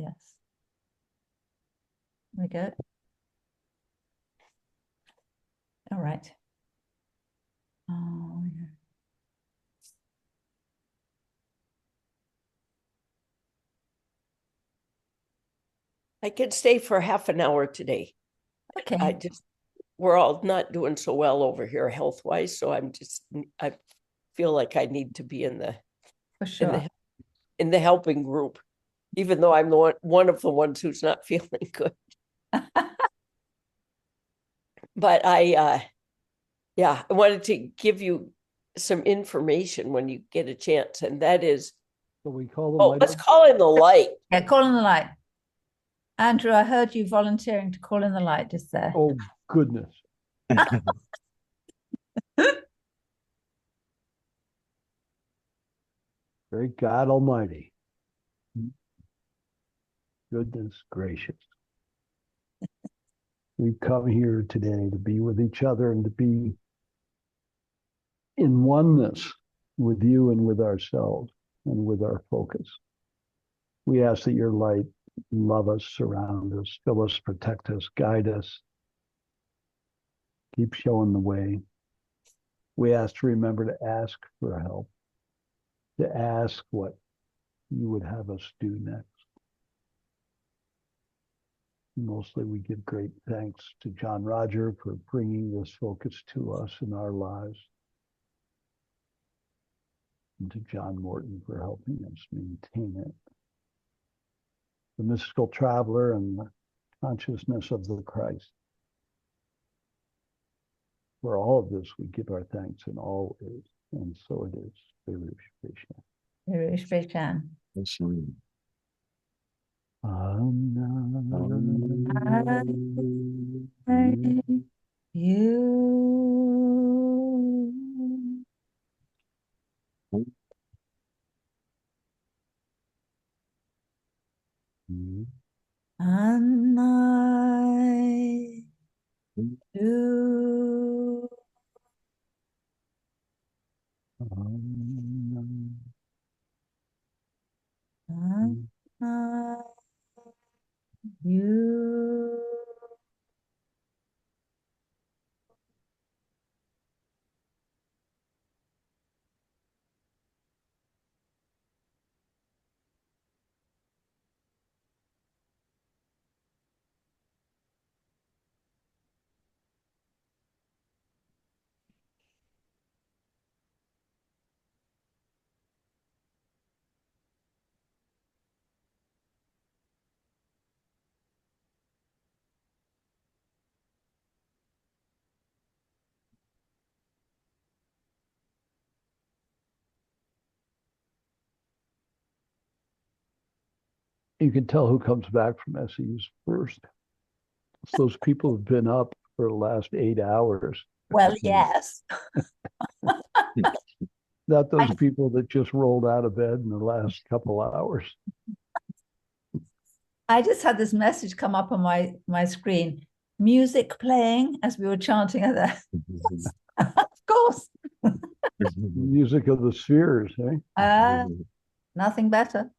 Yes. There we go. All right. Oh, yeah. I could stay for half an hour today. Okay. We're all not doing so well over here health-wise, so I feel like I need to be in the For sure. in the helping group, even though I'm one of the ones who's not feeling good. But I wanted to give you some information when you get a chance, and that is, So we call them. let's call in the light. Yeah, call in the light. Andrew, I heard you volunteering to call in the light just there. Oh, goodness. Great God Almighty. Goodness gracious. We've come here today to be with each other and to be in oneness with you and with ourselves and with our focus. We ask that your light love us, surround us, fill us, protect us, guide us, keep showing the way. We ask to remember to ask for help, to ask what you would have us do next. Mostly we give great thanks to John Roger for bringing this focus to us in our lives, and to John Morton for helping us maintain it. The mystical traveler and the consciousness of the Christ. For all of this, we give our thanks in all ways, and so it is. Virush Bechan. You. And I do. And I you. You can tell who comes back from SEUs first. It's those people who've been up for the last 8 hours. Well, yes. Not those people that just rolled out of bed in the last couple hours. I just had this message come up on my screen. Music playing as we were chanting at that. Of course. Music of the spheres, eh? Nothing better.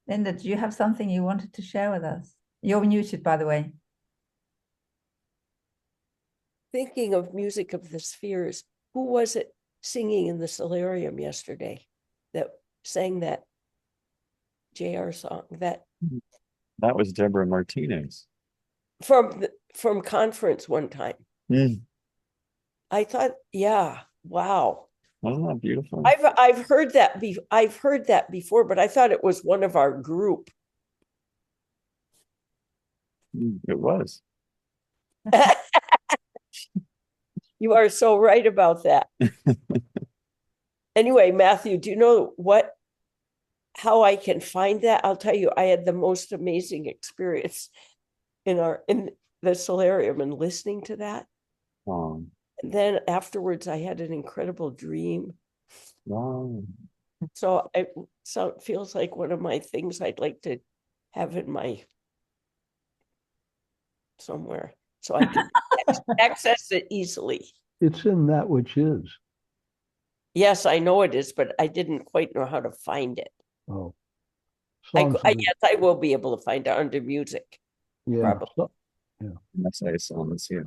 Linda, do you have something you wanted to share with us? You're muted, by the way. Thinking of music of the spheres, who was it singing in the solarium yesterday that sang that JR song? That was Deborah Martinez from conference one time. I thought, yeah, wow. Wasn't that beautiful? I've heard that before, but I thought it was one of our group. It was. You are so right about that. Anyway, Matthew, do you know how I can find that? I'll tell you, I had the most amazing experience in the solarium and listening to that. Wow. And then afterwards, I had an incredible dream. Wow. So it feels like one of my things I'd like to have in my somewhere, so I can access it easily. It's in that which is. Yes, I know it is, but I didn't quite know how to find it. Oh, I, songs. I guess I will be able to find it under music. Yeah. probably. That's nice songs, yeah.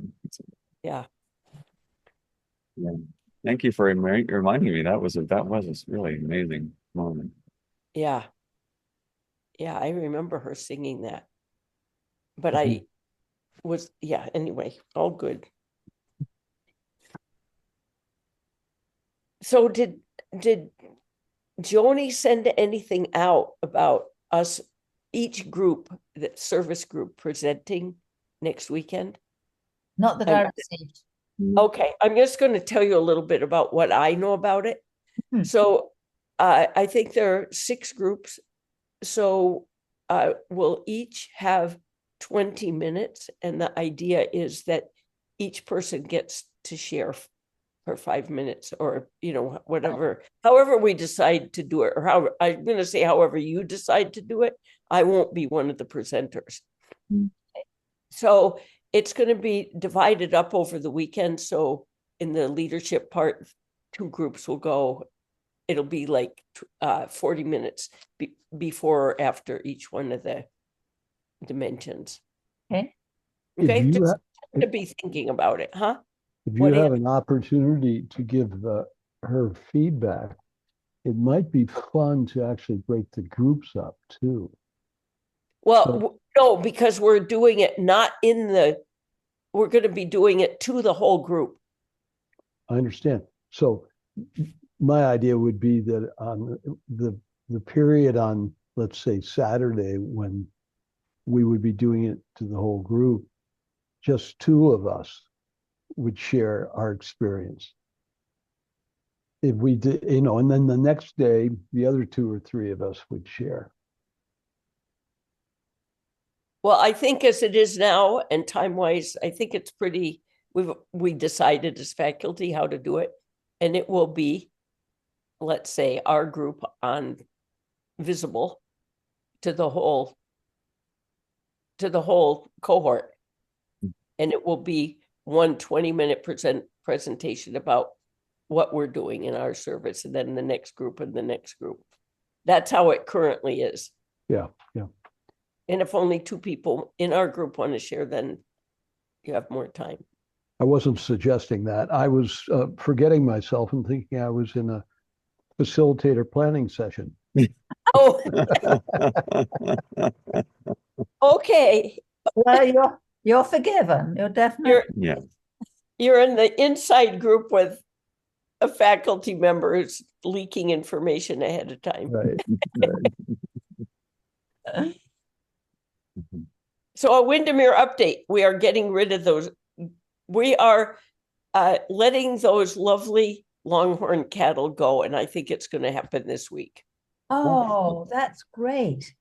Yeah. Yeah. Thank you for reminding me. That was a really amazing moment. Yeah. Yeah, I remember her singing that. But Mhm. I was, yeah, anyway, all good. So did Joni send anything out about us, each group, the service group presenting next weekend? Not that I received. Okay, I'm just going to tell you a little bit about what I know about it. Hmm. So I think there are 6 groups. So we'll each have 20 minutes. And the idea is that each person gets to share for 5 minutes, or, whatever, however we decide to do it, or how I'm going to say, however you decide to do it. I won't be one of the presenters. So it's going to be divided up over the weekend. So in the leadership part, 2 groups will go. It'll be like 40 minutes before or after each one of the dimensions. Okay. Okay, If you just ha- to be thinking about it, huh? if What you do you have an opportunity to give her feedback, it might be fun to actually break the groups up too. Well, no, because we're doing it not in we're going to be doing it to the whole group. I understand. So my idea would be that on the period on, let's say, Saturday, when we would be doing it to the whole group, just 2 of us would share our experience. If we did, and then the next day, the other 2 or 3 of us would share. Well, I think as it is now, and time-wise, I think it's pretty, we decided as faculty how to do it. And it will be, let's say, our group on visible to the whole cohort. And it will be 1 20-minute presentation about what we're doing in our service, and then the next group and the next group. That's how it currently is. Yeah, yeah. And if only 2 people in our group want to share, then you have more time. I wasn't suggesting that. I was forgetting myself and thinking I was in a facilitator planning session. Oh, okay. Well, you're forgiven. You're definitely. Yeah. You're in the inside group with a faculty member who's leaking information ahead of time. Right. So a Windermere update, we are getting rid of those. We are letting those lovely longhorn cattle go, and I think it's going to happen this week. Oh, that's great.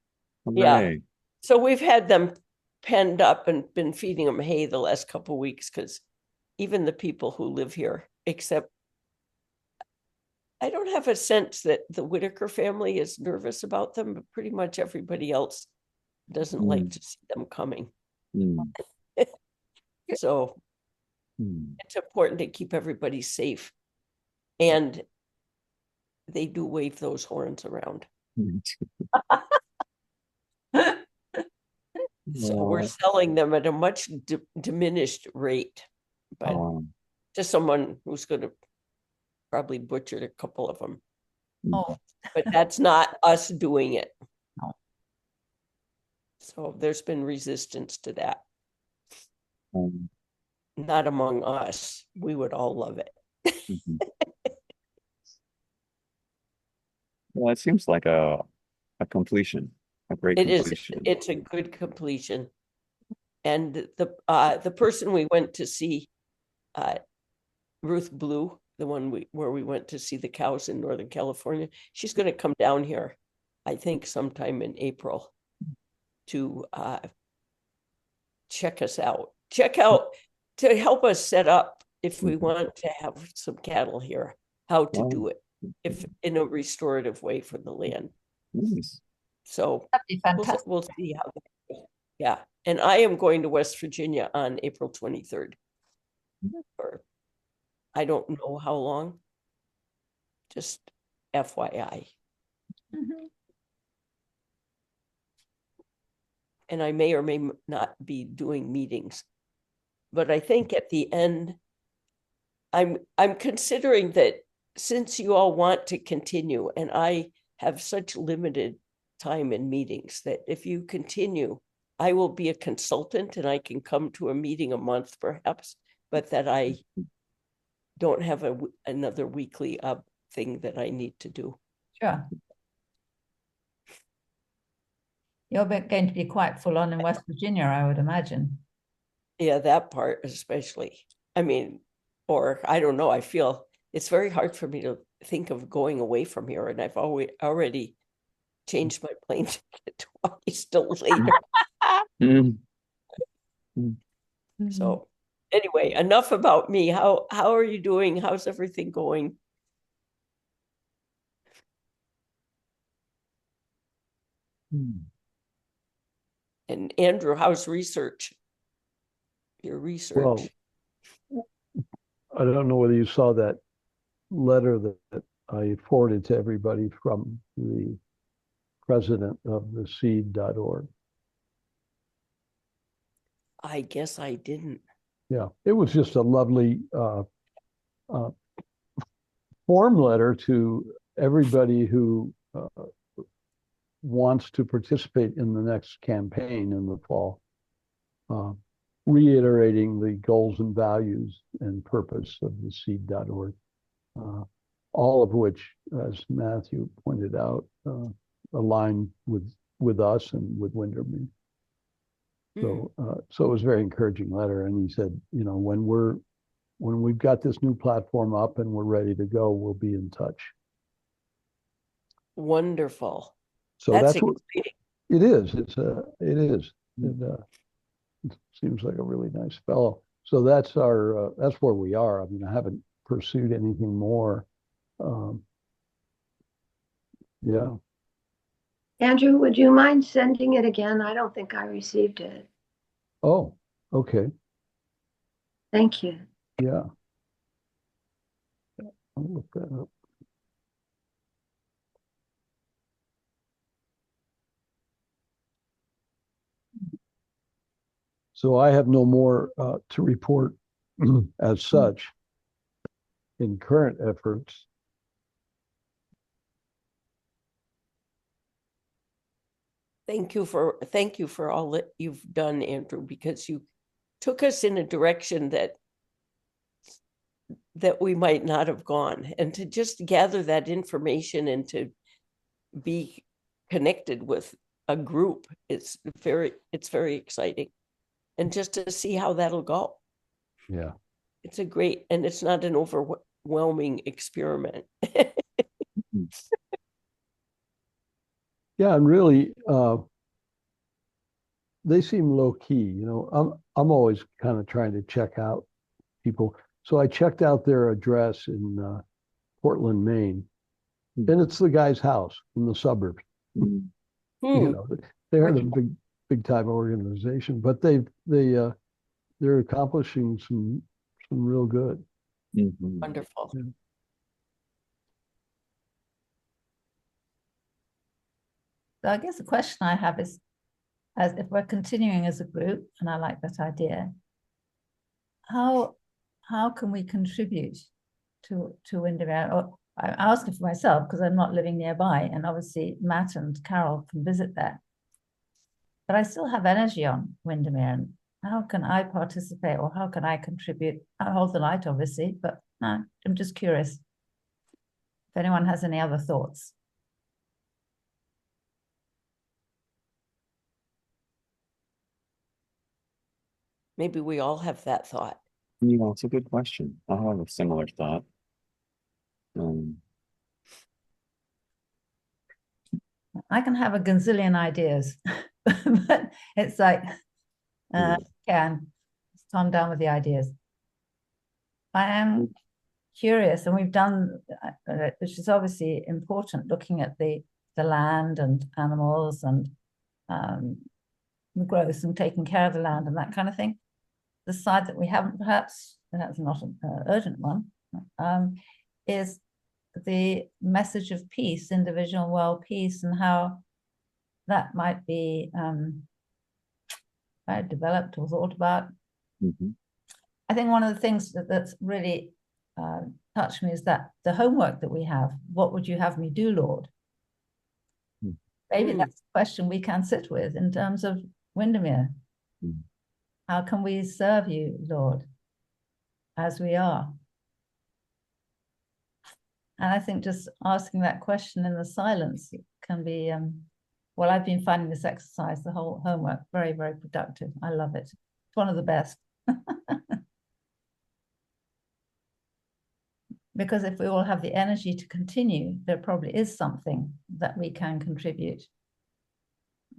Yeah. Hooray. So we've had them penned up and been feeding them hay the last couple of weeks, because even the people who live here, except I don't have a sense that the Whitaker family is nervous about them, but pretty much everybody else doesn't like to see them coming. Mm. So Mm. it's important to keep everybody safe. And they do wave those horns around. So we're selling them at a much diminished rate, but to someone who's going to probably butcher a couple of them. Oh, But that's not us doing it. No. So there's been resistance to that. Um, Not among us. We would all love it. mhm. Well, it seems like a completion, a great It is. completion. It's a good completion. And the person we went to see, Ruth Blue, the one where we went to see the cows in Northern California, she's going to come down here, I think sometime in April, to check us out. To help us set up, if we want to have some cattle here, how to do it, if in a restorative way for the land. Nice. So that'd be fantastic. we'll see how that goes. Yeah. And I am going to West Virginia on April 23rd. Or I don't know how long. Just FYI. Mhm. And I may or may not be doing meetings. But I think at the end, I'm considering that since you all want to continue, and I have such limited time in meetings, that if you continue, I will be a consultant and I can come to a meeting a month perhaps, but that I don't have another weekly thing that I need to do. Sure. You're going to be quite full on in West Virginia, I would imagine. Yeah, that part especially. I mean, or I don't know, I feel it's very hard for me to think of going away from here, and I've already changed my plane ticket twice till later. Mm. So anyway, enough about me. How are you doing? How's everything going? And Andrew, how's research? Your research. Well, I don't know whether you saw that letter that I forwarded to everybody from the president of the seed.org. I guess I didn't. Yeah, it was just a lovely form letter to everybody who wants to participate in the next campaign in the fall, reiterating the goals and values and purpose of the seed.org, all of which, as Matthew pointed out, align with us and with Windermere. So it was a very encouraging letter. And he said, you know, when we've got this new platform up and we're ready to go, we'll be in touch. Wonderful. So that's what exciting. it is. It is. It seems like a really nice fellow. So that's where we are. I mean, I haven't pursued anything more. Yeah. Andrew, would you mind sending it again? I don't think I received it. Oh, okay. Thank you. Yeah. I'll look that up. So I have no more to report as such in current efforts. Thank you for all that you've done, Andrew, because you took us in a direction that we might not have gone, and to just gather that information and to be connected with a group, it's very exciting, and just to see how that'll go. Yeah. It's and it's not an overwhelming experiment. Yeah, and really, they seem low key. You know, I'm always kind of trying to check out people. So I checked out their address in Portland, Maine, and it's the guy's house in the suburbs. You know, they're a big time organization, but they're accomplishing some real good. Wonderful. Yeah. So I guess the question I have is, as if we're continuing as a group, and I like that idea, how can we contribute to Windermere? Or I'm asking for myself because I'm not living nearby, and obviously Matt and Carol can visit there. But I still have energy on Windermere, and how can I participate, or how can I contribute? I hold the light, obviously, but no, I'm just curious if anyone has any other thoughts. Maybe we all have that thought. Yeah, it's a good question. I have a similar thought. I can have a gazillion ideas, but it's like, calm down with the ideas. I am curious, and we've done, which is obviously important, looking at the land and animals and the growth and taking care of the land and that kind of thing. The side that we haven't, perhaps not an urgent one, is the message of peace, individual world peace, and how that might be developed or thought about. Mhm. I think one of the things that's really touched me is that the homework that we have, what would you have me do, Lord? Maybe that's a question we can sit with in terms of Windermere. How can we serve you, Lord, as we are? And I think just asking that question in the silence can be, well, I've been finding this exercise, the whole homework, very, very productive. I love it. It's one of the best. Because if we all have the energy to continue, there probably is something that we can contribute.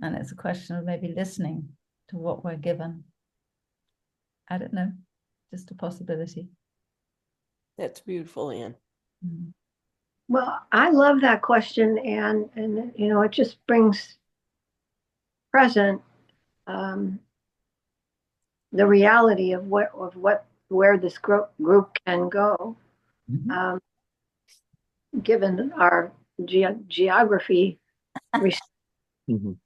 And it's a question of maybe listening to what we're given. I don't know, just a possibility. That's beautiful, Anne. Well, I love that question, and you know, it just brings present the reality of where this group can go, given our geography, Mhm.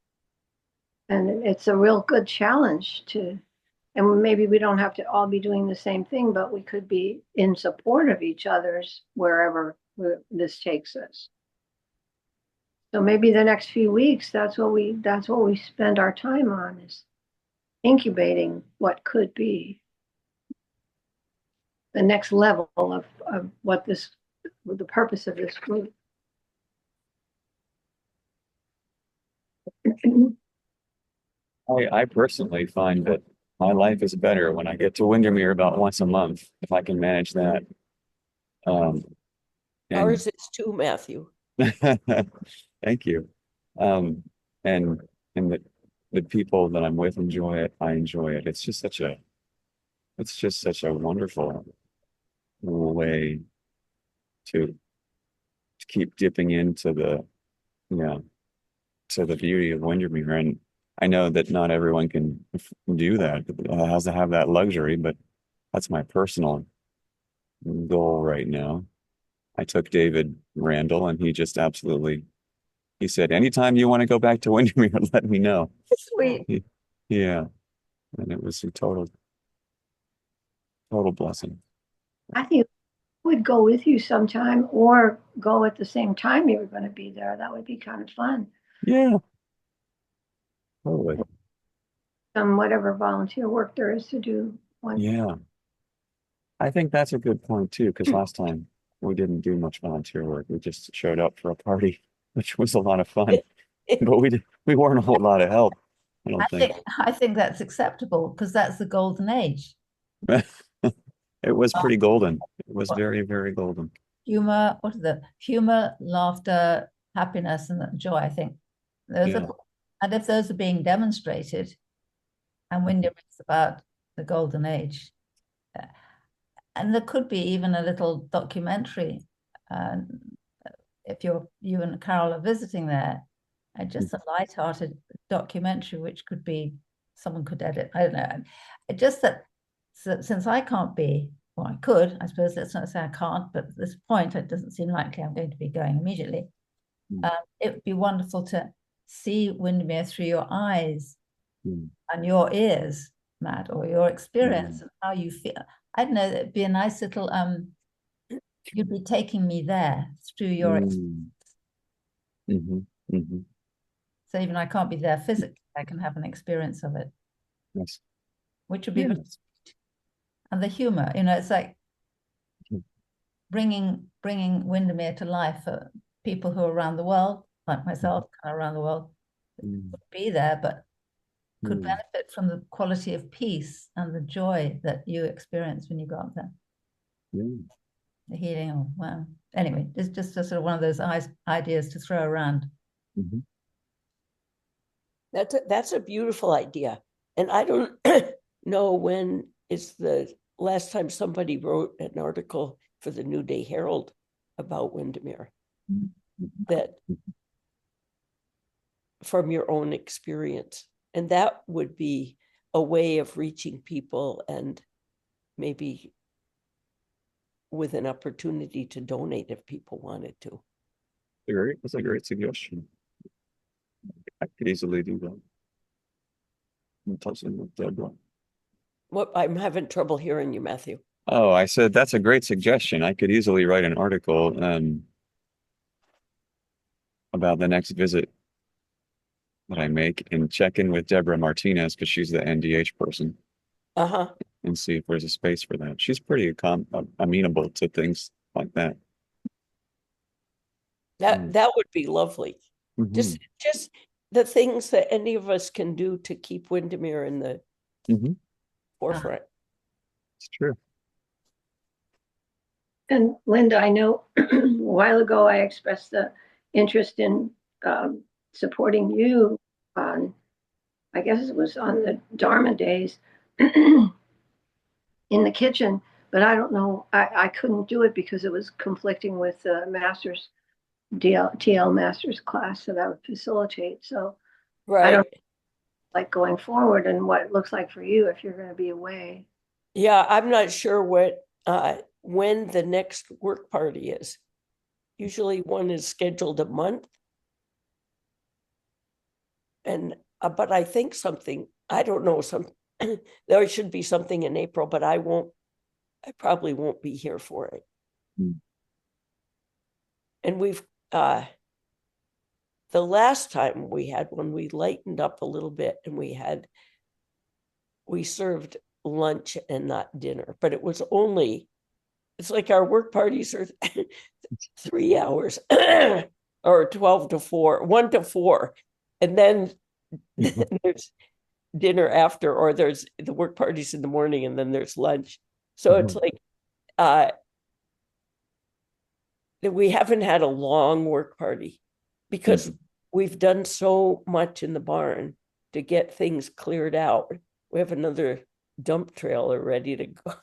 and it's a real good challenge to. And maybe we don't have to all be doing the same thing, but we could be in support of each other's wherever this takes us. So maybe the next few weeks, that's what we spend our time on, is incubating what could be the next level of what the purpose of this group. I personally find that my life is better when I get to Windermere about once a month, if I can manage that. And Ours is too, Matthew. thank you. And the people that I'm with enjoy it. I enjoy it. It's just such a wonderful way to keep dipping into to the beauty of Windermere. And I know that not everyone can do that, has to have that luxury, but that's my personal goal right now. I took David Randall and he just he said, anytime you want to go back to Windermere, let me know. Sweet. Yeah. And it was a total blessing. I think I would go with you sometime, or go at the same time you were going to be there. That would be kind of fun. Yeah. Totally. Whatever volunteer work there is to do. Yeah. I think that's a good point too, because last time we didn't do much volunteer work. We just showed up for a party, which was a lot of fun, but we weren't a whole lot of help. I don't think. I think that's acceptable, because that's the golden age. It was pretty golden. It was very, very golden. Humor, what is it? Humor, laughter, happiness, and joy. I think those are, and if those are being demonstrated, and Windermere is about the golden age, and there could be even a little documentary. If you and Carol are visiting there, just a light-hearted documentary, which could be, someone could edit. I don't know. It just that, since I can't be, well, I could, I suppose. Let's not say I can't, but at this point, it doesn't seem likely I'm going to be going immediately. It would be wonderful to see Windermere through your eyes and your ears, Matt, or your experience and how you feel. I don't know, it'd be a nice little, you'd be taking me there through your experience. So even I can't be there physically, I can have an experience of it. Yes. Which would be really sweet. And the humor, it's like bringing Windermere to life for people who are around the world, like myself, kind of around the world, would be there, but could benefit from the quality of peace and the joy that you experience when you go up there. The healing, wow. Anyway, it's just a sort of one of those ideas to throw around. That's a beautiful idea. And I don't know when is the last time somebody wrote an article for the New Day Herald about Windermere, that from your own experience. And that would be a way of reaching people and maybe with an opportunity to donate if people wanted to. That's a great suggestion. I could easily do that. I'm touching with Deborah. What, I'm having trouble hearing you, Matthew. Oh, I said that's a great suggestion. I could easily write an article about the next visit that I make and check in with Deborah Martinez because she's the NDH person Uh-huh. and see if there's a space for that. She's pretty amenable to things like that. That would be lovely. Mhm. Just the things that any of us can do to keep Windermere in the Mhm. forefront. It's true. And Linda, I know a while ago I expressed the interest in supporting you on, I guess it was on the Dharma days in the kitchen, but I don't know, I couldn't do it because it was conflicting with the master's TL master's class that I would facilitate. So I don't Right. like going forward and what it looks like for you if you're going to be away. Yeah, I'm not sure when the next work party is. Usually one is scheduled a month. And but I think I don't know, there should be something in April, but I probably won't be here for it. Mm. And the last time we had one, we lightened up a little bit and we served lunch and not dinner, but it's like our work parties are 3 hours or 12 to 4, 1 to 4. And then there's dinner after, or there's the work parties in the morning and then there's lunch. So it's like, we haven't had a long work party because we've done so much in the barn to get things cleared out. We have another dump trailer ready to go.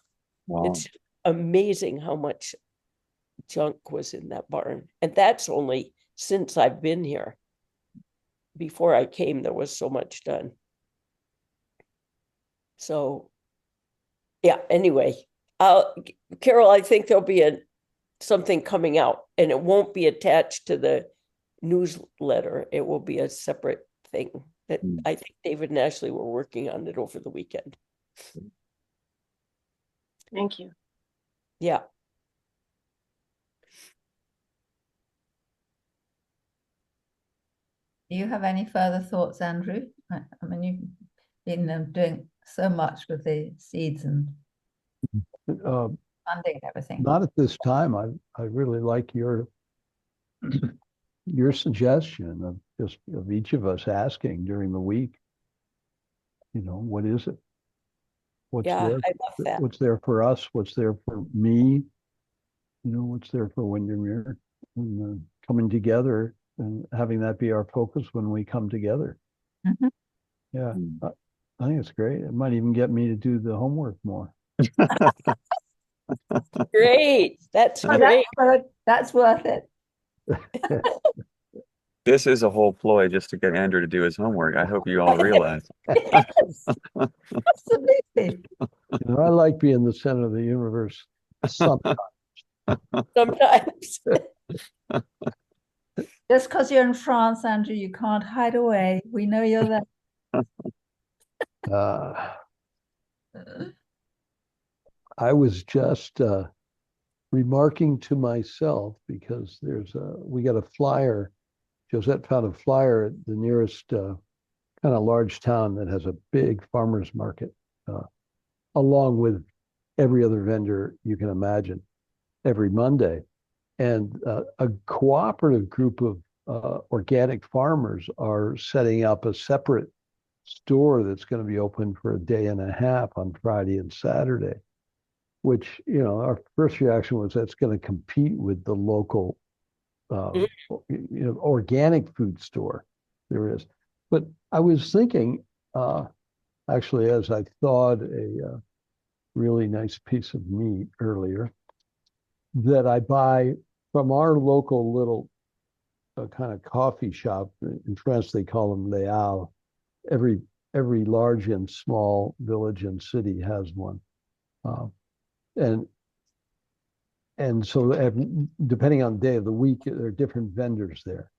Wow. It's amazing how much junk was in that barn. And that's only since I've been here. Before I came, there was so much done. So, yeah, anyway, Carol, I think there'll be something coming out and it won't be attached to the newsletter. It will be a separate thing that I think David and Ashley were working on it over the weekend. Thank you. Yeah. Do you have any further thoughts, Andrew? I mean, you've been doing so much with the seeds and funding and everything. Not at this time. I really like your suggestion of each of us asking during the week, what is it? What's Yeah, there? I love that. What's there for us? What's there for me? What's there for Windermere? And coming together and having that be our focus when we come together. Mhm. Yeah, I think it's great. It might even get me to do the homework more. Great. That's Oh, great. that's worth it. This is a whole ploy just to get Andrew to do his homework. I hope you all realize. Yes, absolutely. I like being the center of the universe sometimes. Sometimes. Just because you're in France, Andrew, you can't hide away. We know you're there. I was just remarking to myself because we got a flyer. Josette found a flyer at the nearest kind of large town that has a big farmer's market, along with every other vendor you can imagine, every Monday. And a cooperative group of organic farmers are setting up a separate store that's going to be open for a day and a half on Friday and Saturday, which, our first reaction was that's going to compete with the local organic food store there is. But I was thinking, actually, as I thawed a really nice piece of meat earlier, that I buy from our local little kind of coffee shop. In France, they call them les halles. Every large and small village and city has one. And and so depending on the day of the week, there are different vendors there.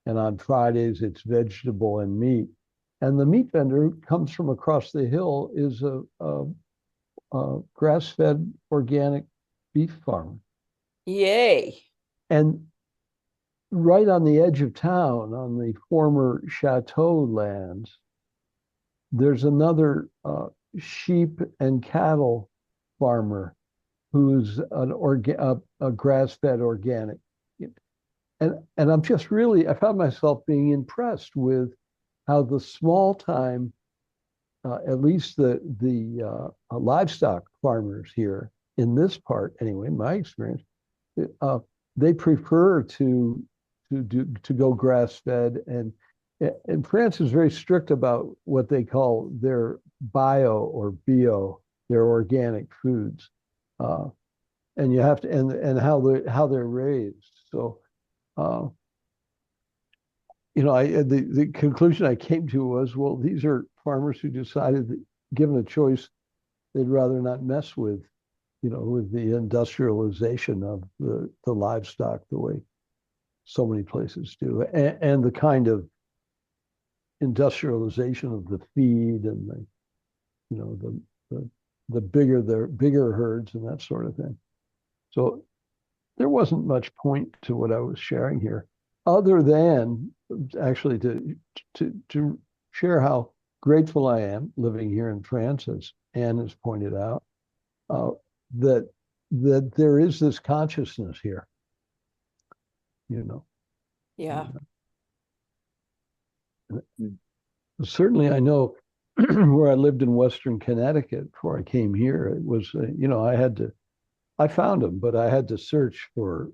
And on Fridays, it's vegetable and meat. And the meat vendor comes from across the hill, is a grass-fed organic beef farmer. Yay. And right on the edge of town, on the former chateau lands, there's another sheep and cattle farmer who's a grass-fed organic. And I'm just really, I found myself being impressed with how the small time, at least the livestock farmers here in this part, anyway, my experience, they prefer to go grass-fed, and France is very strict about what they call their bio, their organic foods, and you have to and how they're raised. So, the conclusion I came to was, well, these are farmers who decided that, given a choice, they'd rather not mess with, with the industrialization of the livestock the way so many places do, and the kind of industrialization of the feed and the bigger herds and that sort of thing. So there wasn't much point to what I was sharing here, other than actually to share how grateful I am living here in France, as Anne has pointed out, that there is this consciousness here. Yeah. Certainly, I know where I lived in Western Connecticut before I came here, it was, I found them, but I had to search for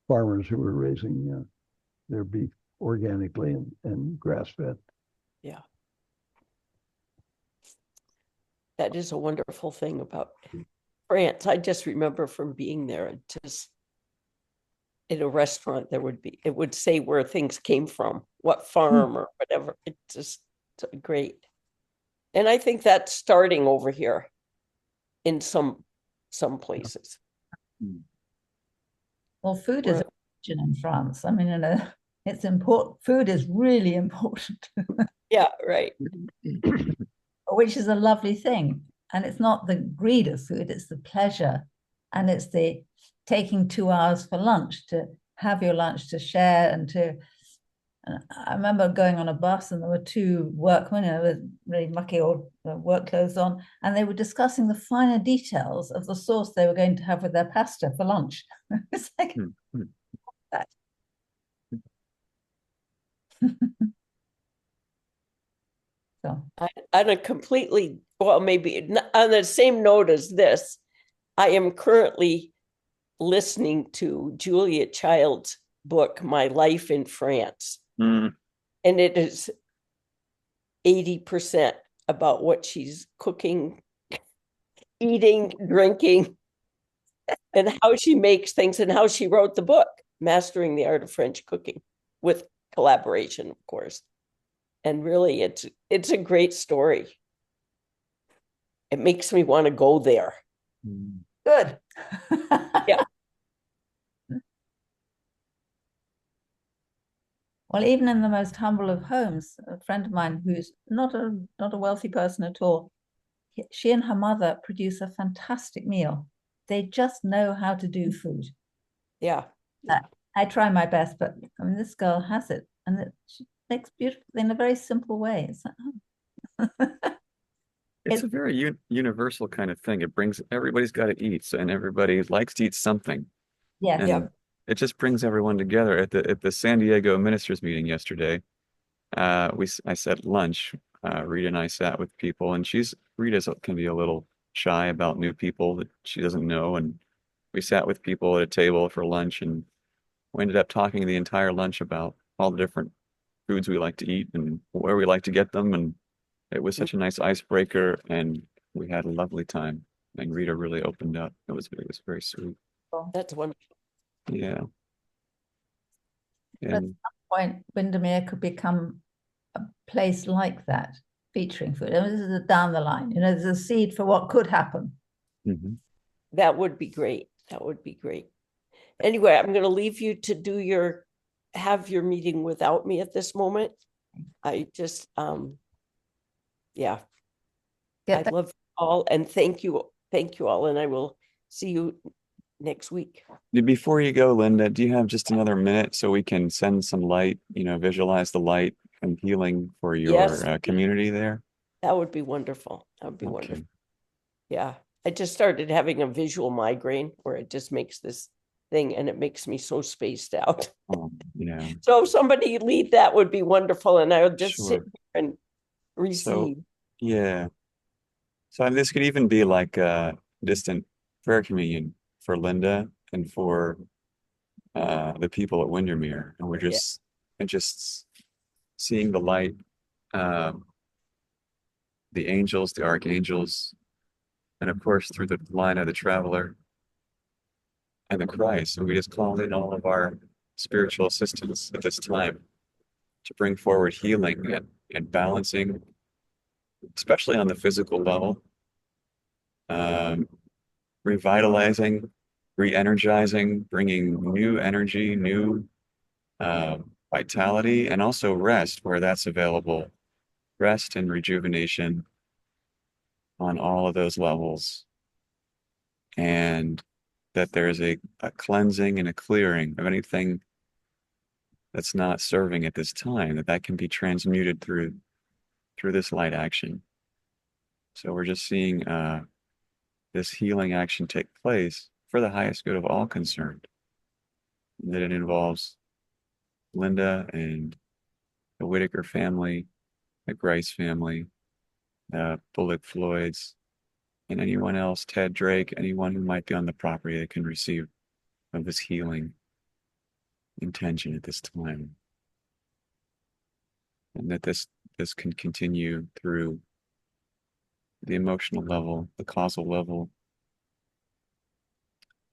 farmers who were raising their beef organically and grass-fed. Yeah. That is a wonderful thing about France. I just remember from being there, and just in a restaurant, it would say where things came from, what farm or whatever. It's just great. And I think that's starting over here in some places. Well, food is a religion in France. I mean, it's important. Food is really important. Yeah, right. Which is a lovely thing. And it's not the greed of food, it's the pleasure. And it's the taking 2 hours for lunch, to have your lunch, to share, and I remember going on a bus, and there were 2 workmen with really mucky old work clothes on, and they were discussing the finer details of the sauce they were going to have with their pasta for lunch. It's like that. So On a completely, well, maybe on the same note as this, I am currently listening to Julia Child's book, My Life in France. And it is 80% about what she's cooking, eating, drinking, and how she makes things, and how she wrote the book, Mastering the Art of French Cooking, with collaboration, of course. And really, it's a great story. It makes me want to go there. good. Yeah. Well, even in the most humble of homes, a friend of mine who's not a wealthy person at all, she and her mother produce a fantastic meal. They just know how to do food. Yeah. I try my best, but I mean, this girl has it, and she makes beautiful in a very simple way. It's like, oh. It's a very universal kind of thing. It brings, everybody's got to eat, and everybody likes to eat something. Yes. And Yeah. it just brings everyone together. At the San Diego ministers meeting yesterday, I sat at lunch. Rita and I sat with people, and Rita can be a little shy about new people that she doesn't know, and we sat with people at a table for lunch, and we ended up talking the entire lunch about all the different foods we like to eat and where we like to get them, and it was such a nice icebreaker, and we had a lovely time. And Rita really opened up. It was very sweet. That's wonderful. Yeah. At some point, Windermere could become a place like that, featuring food. I mean, this is down the line. There's a seed for what could happen. Mm-hmm. That would be great. That would be great. Anyway, I'm going to leave you to have your meeting without me at this moment. I just, yeah, Get I back. love you all, and thank you all, and I will see you next week. Before you go, Linda, do you have just another minute so we can send some light, visualize the light and healing for Yes. your community there? That would be wonderful. That would be Okay. wonderful. Yeah. I just started having a visual migraine where it just makes this thing and it makes me so spaced out. Yeah, So if somebody lead that would be wonderful, and I would just sit sure. here and receive. Yeah. So this could even be like a distant prayer communion for Linda and for the people at Windermere. And we're just seeing the light, um, the angels, the archangels, and of course through the line of the traveler and the Christ. So we just call in all of our spiritual assistants at this time to bring forward healing and balancing, especially on the physical level, um, revitalizing, re-energizing, bringing new energy, new vitality, and also rest where that's available, rest and rejuvenation on all of those levels. And that there's a cleansing and a clearing of anything that's not serving at this time, that can be transmuted through this light action. So we're just seeing this healing action take place for the highest good of all concerned. And that it involves Linda and the Whitaker family, the Grice family, the Bullock Floyds, and anyone else, Ted Drake, anyone who might be on the property that can receive of this healing intention at this time. And that this can continue through the emotional level, the causal level,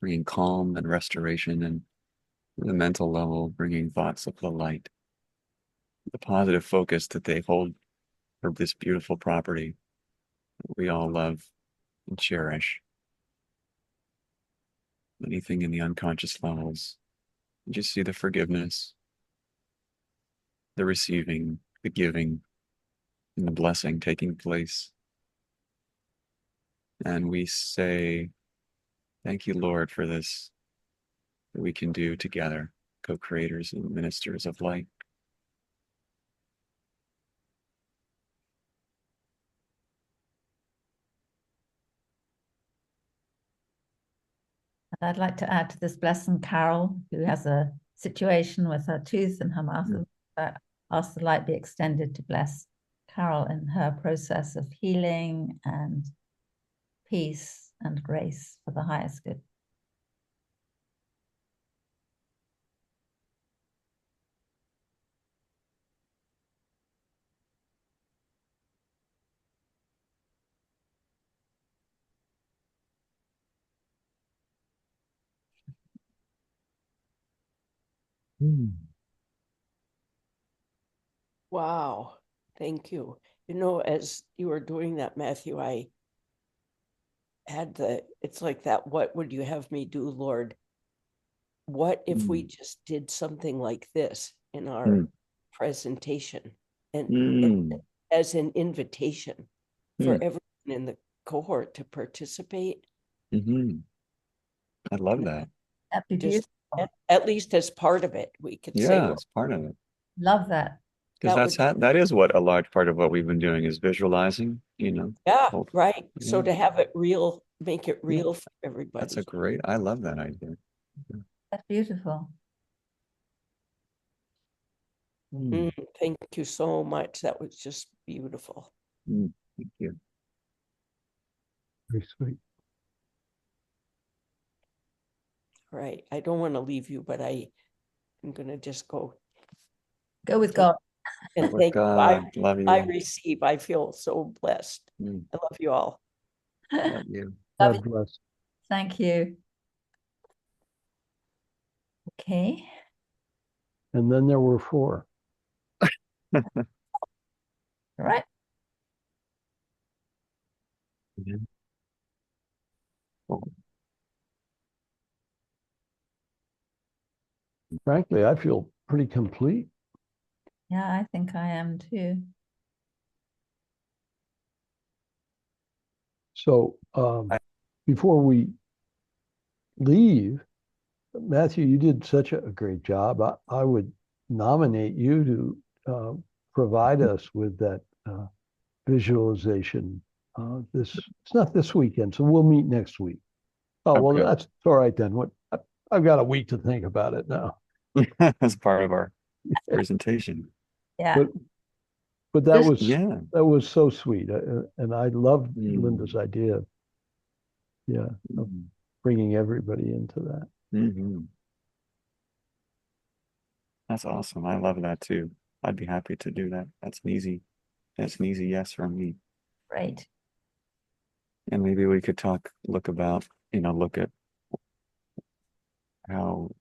bringing calm and restoration, and the mental level, bringing thoughts of the light, the positive focus that they hold for this beautiful property that we all love and cherish. Anything in the unconscious levels, you just see the forgiveness, the receiving, the giving, and the blessing taking place. And we say, thank you, Lord, for this that we can do together, co-creators and ministers of light. And I'd like to add to this blessing Carol, who has a situation with her tooth and her mouth. Ask the light be extended to bless Carol in her process of healing and peace and grace for the highest good. Wow. Thank you. As you were doing that, Matthew, I had it's like that, what would you have me do, Lord? What if we just did something like this in our presentation and as an invitation for everyone in the cohort to participate? I love that. That'd be Just beautiful. at least as part of it, we could say, Yeah, it's part of it. Love that. Because that is what a large part of what we've been doing is visualizing, yeah, hope. right. So Yeah. to have it real, make it real for everybody. I love that idea. That's beautiful. Thank you so much. That was just beautiful. Thank you. Very sweet. Right. I don't want to leave you, but I'm going to just go. Go with God. And With thank God, you. love you. I receive. I feel so blessed. I love you all. Love you. Love God bless. Thank you. Okay. And then there were 4. All right. Yeah. frankly, I feel pretty complete. Yeah, I think I am too. So I- before we leave, Matthew, you did such a great job. I would nominate you to provide us with that visualization. It's not this weekend, so we'll meet next week. Oh, well, Okay. that's all right then. I've got a week to think about it now. As part of our presentation. Yeah. But but that This- was Yeah. so sweet, and I loved Mm. Linda's idea. Yeah, of Mhm. bringing everybody into that. Mhm. That's awesome. I love that too. I'd be happy to do that. That's an easy yes from me. Great. And maybe we could look at how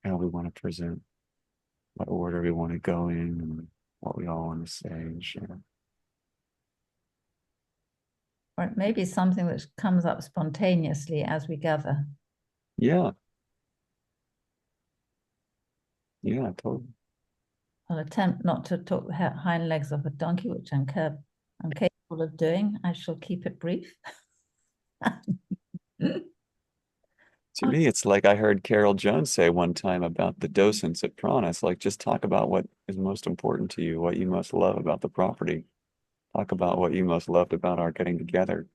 we want to present, what order we want to go in, and what we all want to say and share. Or it may be something that comes up spontaneously as we gather. Yeah. Yeah, totally. I'll attempt not to talk the hind legs of a donkey, which I'm capable of doing. I shall keep it brief. To me, it's like I heard Carol Jones say one time about the docents at Prana. It's like, just talk about what is most important to you, what you most love about the property. Talk about what you most loved about our getting together.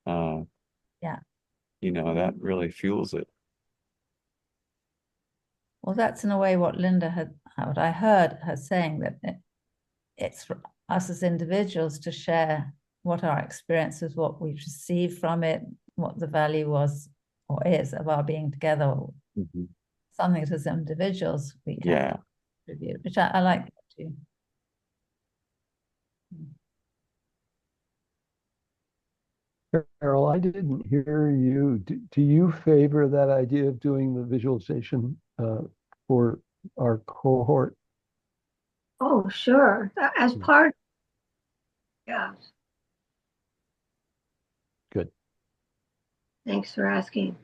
Yeah. That really fuels it. Well, that's in a way what what I heard her saying, that it's for us as individuals to share what our experiences, what we've received from it, what the value was or is of our being together, or Mhm. something that as individuals we can Yeah. contribute, which I like that too. Carol, I didn't hear you. Do you favor that idea of doing the visualization for our cohort? Oh, sure. As part, yeah. Good. Thanks for asking.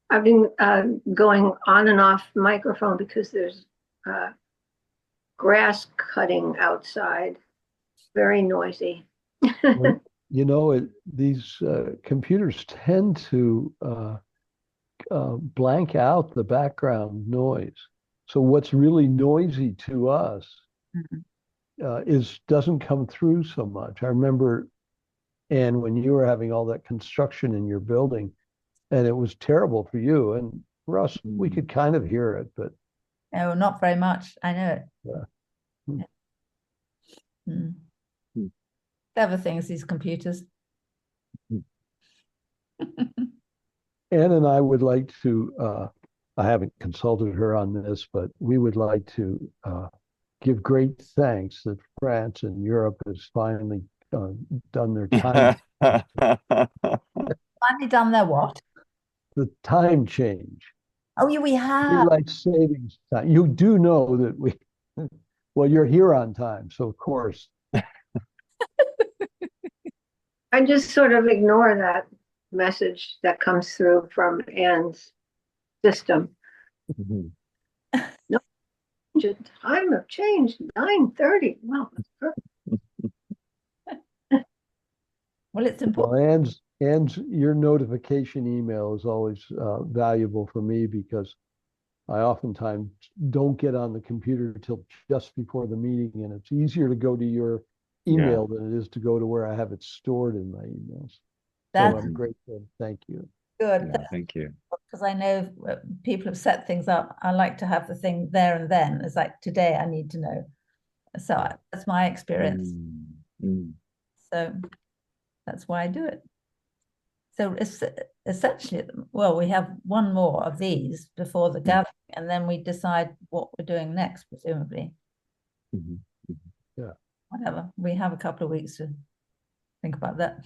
I've been going on and off microphone because there's grass cutting outside. Very noisy. Well, these computers tend to blank out the background noise. So what's really noisy to us doesn't come through so much. I remember, Anne, when you were having all that construction in your building, and it was terrible for you. And for us, we could kind of hear it, but No, not very much. I know it. yeah. Mm. Mm. Clever things, these computers. Anne and I would like to, I haven't consulted her on this, but we would like to give great thanks that France and Europe has finally done their time, Finally done their what? the time change. Oh, yeah, we have. Daylight savings time. You do know that well, you're here on time, so of course. I just sort of ignore that message that comes through from Anne's system. Mhm. No, time of change, 9:30. Well, that's perfect. Well, it's important. Well, Anne's your notification email is always valuable for me because I oftentimes don't get on the computer till just before the meeting, and it's easier to go to your email than it is to go to where I have it stored in my emails. So That's I'm grateful. Thank you. good. Yeah, thank you. Because I know people have set things up. I like to have the thing there and then. It's like, today I need to know. So that's my experience. So that's why I do it. So it's essentially, well, we have one more of these before the gathering, and then we decide what we're doing next, presumably. Mhm. Yeah. Whatever. We have a couple of weeks to think about that.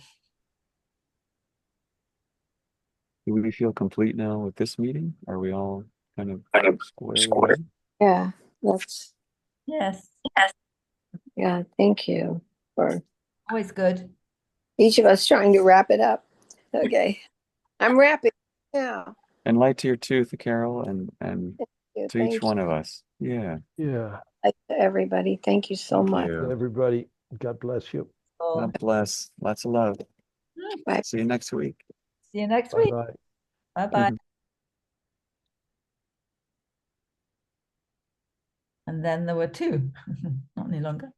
Do we feel complete now with this meeting? Are we all kind of squared away? Yeah, that's, Yes, yeah, thank you for always good. each of us trying to wrap it up. Okay, I'm wrapping now. And light to your tooth, Carol, and Yeah, to thank each one of us. Yeah. Yeah. you to everybody. Thank you so Thank much. you. Everybody, God bless you. Oh, God bless. Lots of love. Bye. See you next week. see you next week. Bye-bye. Bye-bye. And then there were two, not any longer.